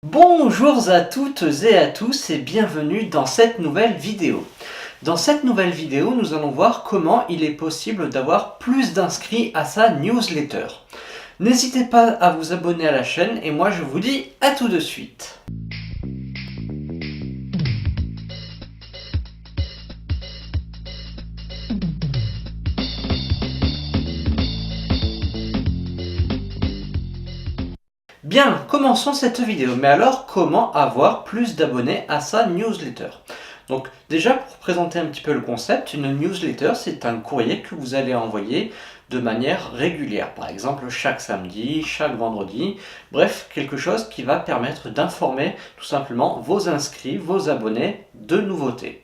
Bonjour à toutes et à tous et bienvenue dans cette nouvelle vidéo. Dans cette nouvelle vidéo, nous allons voir comment il est possible d'avoir plus d'inscrits à sa newsletter. N'hésitez pas à vous abonner à la chaîne et moi je vous dis à tout de suite. Bien, commençons cette vidéo. Mais alors, comment avoir plus d'abonnés à sa newsletter? Donc déjà, pour présenter un petit peu le concept, une newsletter, c'est un courrier que vous allez envoyer de manière régulière. Par exemple, chaque samedi, chaque vendredi. Bref, quelque chose qui va permettre d'informer tout simplement vos inscrits, vos abonnés de nouveautés,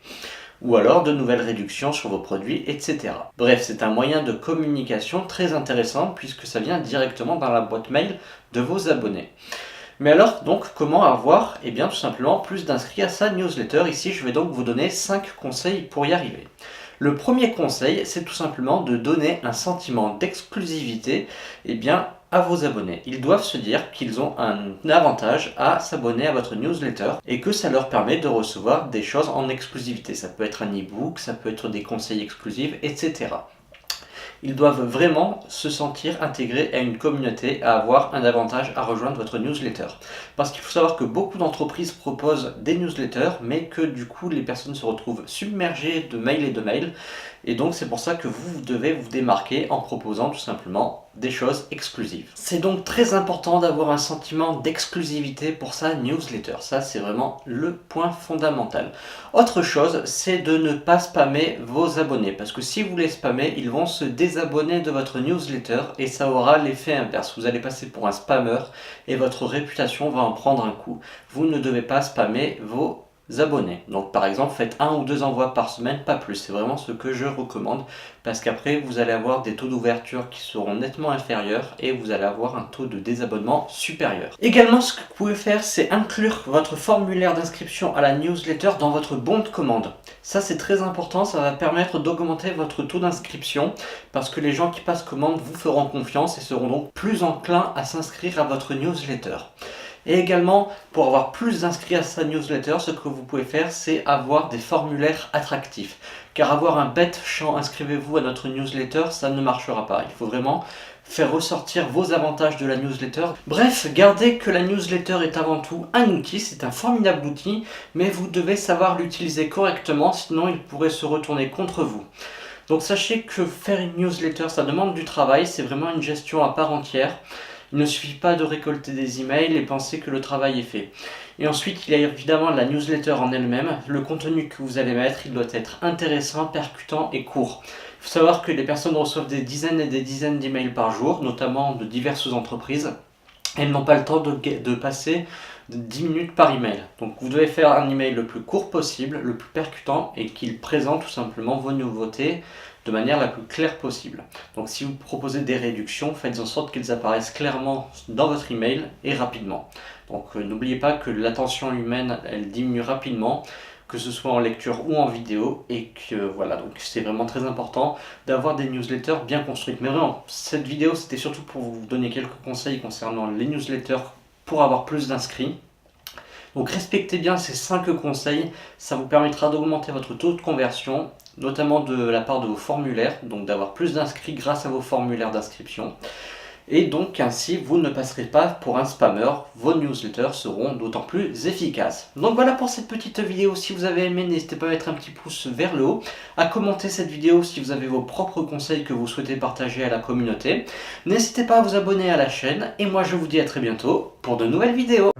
ou alors de nouvelles réductions sur vos produits, etc. Bref, c'est un moyen de communication très intéressant puisque ça vient directement dans la boîte mail de vos abonnés. Mais alors, donc, comment avoir, tout simplement, plus d'inscrits à sa newsletter? Ici, je vais donc vous donner 5 conseils pour y arriver. Le premier conseil, c'est tout simplement de donner un sentiment d'exclusivité, à vos abonnés. Ils doivent se dire qu'ils ont un avantage à s'abonner à votre newsletter et que ça leur permet de recevoir des choses en exclusivité. Ça peut être un e-book, ça peut être des conseils exclusifs, etc. Ils doivent vraiment se sentir intégrés à une communauté, à avoir un avantage à rejoindre votre newsletter. Parce qu'il faut savoir que beaucoup d'entreprises proposent des newsletters, mais que du coup les personnes se retrouvent submergées de mails et de mails. Et donc c'est pour ça que vous devez vous démarquer en proposant tout simplement des choses exclusives. C'est donc très important d'avoir un sentiment d'exclusivité pour sa newsletter. Ça, c'est vraiment le point fondamental. Autre chose, c'est de ne pas spammer vos abonnés. Parce que si vous les spammez, ils vont se désabonner de votre newsletter et ça aura l'effet inverse. Vous allez passer pour un spammer et votre réputation va en prendre un coup. Vous ne devez pas spammer vos abonnés. Donc par exemple, faites 1 ou 2 envois par semaine, pas plus. C'est vraiment ce que je recommande parce qu'après vous allez avoir des taux d'ouverture qui seront nettement inférieurs et vous allez avoir un taux de désabonnement supérieur. Également, ce que vous pouvez faire, c'est inclure votre formulaire d'inscription à la newsletter dans votre bon de commande. Ça, c'est très important, ça va permettre d'augmenter votre taux d'inscription parce que les gens qui passent commande vous feront confiance et seront donc plus enclins à s'inscrire à votre newsletter. Et également, pour avoir plus d'inscrits à sa newsletter, ce que vous pouvez faire, c'est avoir des formulaires attractifs. Car avoir un bête champ inscrivez-vous à notre newsletter, ça ne marchera pas. Il faut vraiment faire ressortir vos avantages de la newsletter. Bref, gardez que la newsletter est avant tout un outil, c'est un formidable outil, mais vous devez savoir l'utiliser correctement, sinon il pourrait se retourner contre vous. Donc sachez que faire une newsletter, ça demande du travail, c'est vraiment une gestion à part entière. Il ne suffit pas de récolter des emails et penser que le travail est fait. Et ensuite, il y a évidemment la newsletter en elle-même. Le contenu que vous allez mettre, il doit être intéressant, percutant et court. Il faut savoir que les personnes reçoivent des dizaines et des dizaines d'emails par jour, notamment de diverses entreprises. Elles n'ont pas le temps de passer 10 minutes par email. Donc vous devez faire un email le plus court possible, le plus percutant et qu'il présente tout simplement vos nouveautés de manière la plus claire possible. Donc si vous proposez des réductions, faites en sorte qu'elles apparaissent clairement dans votre email et rapidement. Donc n'oubliez pas que l'attention humaine, elle diminue rapidement, que ce soit en lecture ou en vidéo, et que voilà, donc c'est vraiment très important d'avoir des newsletters bien construites. Mais vraiment, cette vidéo c'était surtout pour vous donner quelques conseils concernant les newsletters pour avoir plus d'inscrits. Donc respectez bien ces 5 conseils, ça vous permettra d'augmenter votre taux de conversion, notamment de la part de vos formulaires, donc d'avoir plus d'inscrits grâce à vos formulaires d'inscription. Et donc ainsi vous ne passerez pas pour un spammer, vos newsletters seront d'autant plus efficaces. Donc voilà pour cette petite vidéo, si vous avez aimé n'hésitez pas à mettre un petit pouce vers le haut, à commenter cette vidéo si vous avez vos propres conseils que vous souhaitez partager à la communauté. N'hésitez pas à vous abonner à la chaîne et moi je vous dis à très bientôt pour de nouvelles vidéos.